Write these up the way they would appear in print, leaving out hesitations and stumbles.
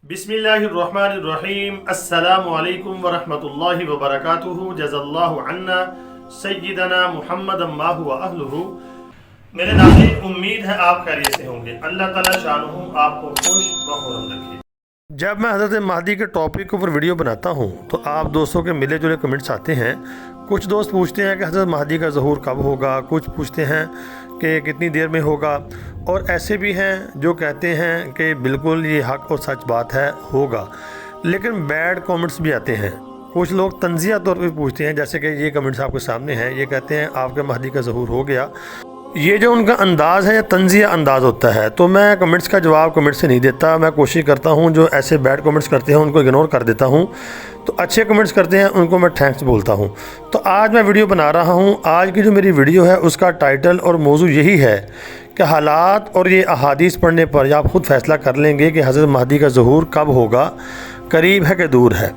बिस्मिल्लाहिर्रहमानिर्रहीम अस्सलामु अलैकुम वरहमतुल्लाहि वबरकातुहू जज़ल्लाहु अन्ना सय्यदना मुहम्मदन मा हुवा अहलुहू। मेरे नाज़रीन, उम्मीद है आप खैरियत से होंगे। अल्लाह ताला शानुहु आपको खुश व खुर्रम रखे। जब मैं हज़रत महदी के टॉपिक के ऊपर वीडियो बनाता हूँ तो आप दोस्तों के मिले जुले कमेंट्स आते हैं। कुछ दोस्त पूछते हैं कि हज़रत महदी का ज़हूर कब होगा, कुछ पूछते हैं कि कितनी देर में होगा, और ऐसे भी हैं जो कहते हैं कि बिल्कुल ये हक़ और सच बात है, होगा। लेकिन बैड कमेंट्स भी आते हैं। कुछ लोग तंज़िया तौर पर पूछते हैं, जैसे कि ये कमेंट्स आपके सामने हैं। ये कहते हैं आपके महदी का ज़हूर हो गया। ये जो उनका अंदाज़ है, तंज़िया अंदाज़ होता है। तो मैं कमेंट्स का जवाब कमेंट से नहीं देता। मैं कोशिश करता हूँ जो ऐसे बैड कमेंट्स करते हैं उनको इग्नोर कर देता हूँ। तो अच्छे कमेंट्स करते हैं उनको मैं थैंक्स बोलता हूँ। तो आज मैं वीडियो बना रहा हूँ। आज की जो मेरी वीडियो है उसका टाइटल और मौजू यही है कि हालात और ये अहादीस पढ़ने पर आप ख़ुद फ़ैसला कर लेंगे कि हज़रत महदी का ज़हूर कब होगा, करीब है कि दूर है।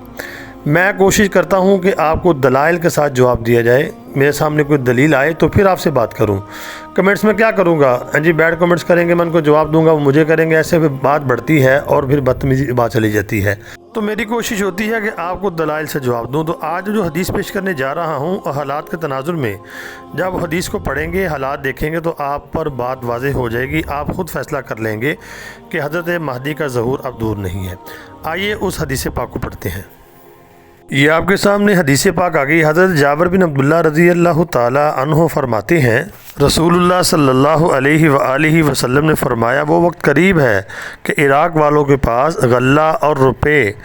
मैं कोशिश करता हूं कि आपको दलाइल के साथ जवाब दिया जाए। मेरे सामने कोई दलील आए तो फिर आपसे बात करूं। कमेंट्स में क्या करूंगा, जी बैड कमेंट्स करेंगे, मैं उनको जवाब दूंगा, वो मुझे करेंगे, ऐसे फिर बात बढ़ती है और फिर बदतमीजी बात चली जाती है। तो मेरी कोशिश होती है कि आपको दलाइल से जवाब दूं। तो आज जो हदीस पेश करने जा रहा हूं और हालात के तनाजुर में जब हदीस को पढ़ेंगे, हालात देखेंगे तो आप पर बात वाज़ेह हो जाएगी। आप ख़ुद फ़ैसला कर लेंगे कि हज़रत महदी का ज़हूर अब दूर नहीं है। आइए उस हदीस पाक को पढ़ते हैं। ये आपके सामने हदीस पाक आ गई। हज़रत जाबिर बिन अब्दुल्लाह रज़ी अल्लाह ताला अन्हु फरमाते हैं, रसूलुल्लाह सल्लल्लाहु अलैहि व आलिहि वसल्लम ने फरमाया, वो वक्त करीब है कि इराक़ वालों के पास गल्ला और रुपए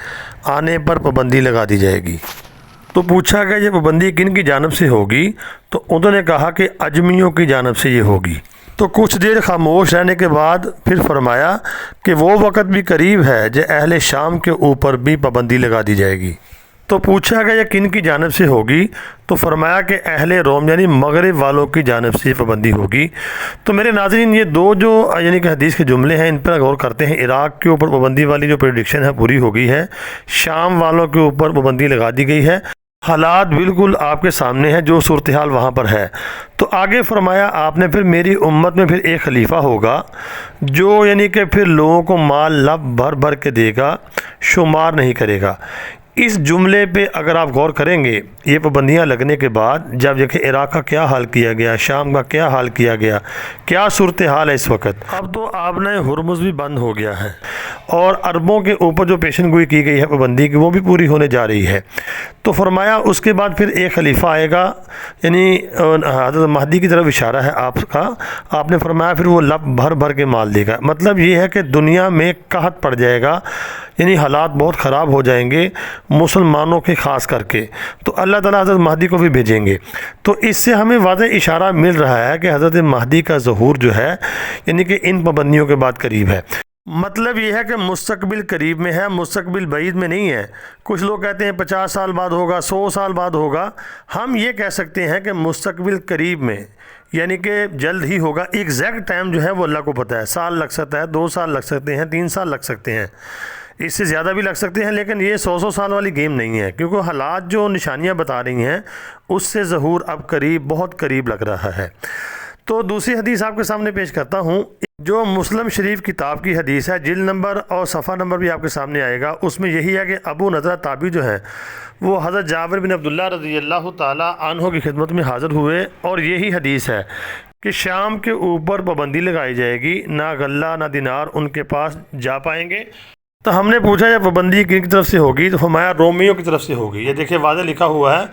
आने पर पाबंदी लगा दी जाएगी। तो पूछा गया ये पाबंदी किन की जानिब से होगी? तो उन्होंने कहा कि अजमियों की जानिब से ये होगी। तो कुछ देर खामोश रहने के बाद फिर फरमाया कि वो वक़्त भी करीब है जो अहले शाम के ऊपर भी पाबंदी लगा दी जाएगी। तो पूछा गया किन की जानिब से होगी? तो फरमाया कि अहले रोम यानी मगरिब वालों की जानिब से पाबंदी होगी। तो मेरे नाज़रीन, ये दो जो यानी कि हदीस के जुमले हैं इन पर गौर करते हैं। इराक़ के ऊपर पाबंदी वाली जो प्रेडिक्शन है पूरी हो गई है, शाम वालों के ऊपर पाबंदी लगा दी गई है। हालात बिल्कुल आपके सामने है, जो सूरत हाल वहाँ पर है। तो आगे फरमाया आपने, फिर मेरी उम्मत में फिर एक खलीफा होगा जो यानी कि फिर लोगों को माल लब भर भर के देगा, शुमार नहीं करेगा। इस जुमले पे अगर आप गौर करेंगे, ये पाबंदियाँ लगने के बाद जब देखें इराक़ का क्या हाल किया गया, शाम का क्या हाल किया गया, क्या सूरत हाल है इस वक्त। अब तो आपने हुरमुज़ भी बंद हो गया है और अरबों के ऊपर जो पेशन गोई की गई है पाबंदी की, वो भी पूरी होने जा रही है। तो फरमाया उसके बाद फिर एक खलीफा आएगा, यानी हज़रत महदी की तरफ इशारा है आपका। आपने फरमाया फिर वो लब भर भर के माल देगा। मतलब ये है कि दुनिया में कहत पड़ जाएगा, यानी हालात बहुत ख़राब हो जाएंगे मुसलमानों के ख़ास करके। तो अल्लाह ताला हज़रत महदी को भी भेजेंगे। तो इससे हमें वाज़ेह इशारा मिल रहा है कि हज़रत महदी का ज़हूर जो है यानी कि इन पाबंदियों के बाद करीब है। मतलब ये है कि मुस्तकबिल करीब में है, मुस्तकबिल बईद में नहीं है। कुछ लोग कहते हैं 50 साल बाद होगा, 100 साल बाद होगा। हम ये कह सकते हैं कि मुस्तकबिल करीब में, यानी कि जल्द ही होगा। एग्जैक्ट टाइम जो है वो अल्लाह को पता है। साल लग सकता है, 2 साल लग सकते हैं, 3 साल लग सकते हैं, इससे ज़्यादा भी लग सकते हैं। लेकिन ये 100 साल वाली गेम नहीं है, क्योंकि हालात जो निशानियाँ बता रही हैं उससे ज़हूर अब करीब, बहुत करीब लग रहा है। तो दूसरी हदीस आपके सामने पेश करता हूँ, जो मुस्लिम शरीफ किताब की हदीस है। जिल्द नंबर और सफ़ा नंबर भी आपके सामने आएगा। उसमें यही है कि अबू नज़रा ताबी जो है वो हज़रत जाबिर बिन अब्दुल्लाह रज़ी अल्लाह ताला अन्हु की खिदमत में हाज़िर हुए और यही हदीस है कि शाम के ऊपर पाबंदी लगाई जाएगी, ना गल्ला ना दिनार उनके पास जा पाएंगे। तो हमने पूछा ये पाबंदी किन की तरफ से होगी? तो फरमाया रोमियों की तरफ से होगी। ये देखिए वाज़ेह लिखा हुआ है।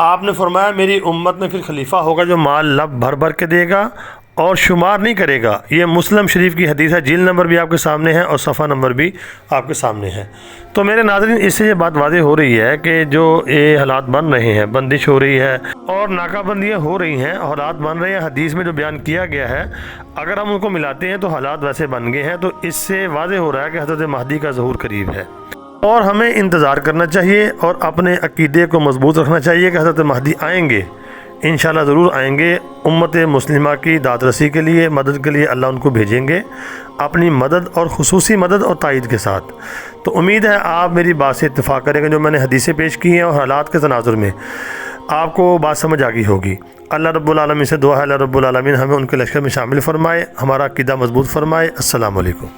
आपने फरमाया मेरी उम्मत में फिर खलीफा होगा जो माल लब भर भर के देगा और शुमार नहीं करेगा। ये मुस्लिम शरीफ की हदीस है। जिल्द नंबर भी आपके सामने है और सफ़ा नंबर भी आपके सामने है। तो मेरे नाज़रीन, इससे ये बात वाज़ेह हो रही है कि जो ये हालात बन रहे हैं, बंदिश हो रही है और नाकाबंदियाँ हो रही हैं, हालात बन रहे हैं, हदीस में जो बयान किया गया है अगर हम उनको मिलाते हैं तो हालात वैसे बन गए हैं। तो इससे वाज़ेह हो रहा है कि हज़रत महदी का ज़हूर करीब है और हमें इंतज़ार करना चाहिए और अपने अक़ीदे को मज़बूत रखना चाहिए कि हज़रत महदी आएंगे, इंशाअल्लाह ज़रूर आएंगे। उम्मत मुस्लिमा की दादरसी के लिए, मदद के लिए अल्लाह उनको भेजेंगे अपनी मदद और खुसूसी मदद और तायद के साथ। तो उम्मीद है आप मेरी बात से इत्तेफाक करेंगे। जो मैंने हदीसें पेश की हैं और हालात के तनाजुर में आपको बात समझ आ गई होगी। अल्लाह रब्बुल आलमीन से दुआ है अल्लाह रब्बुल आलमीन हमें उनके लश्कर में शामिल फरमाए, हमारा अक़ीदा मज़बूत फरमाए। अस्सलामु अलैकुम।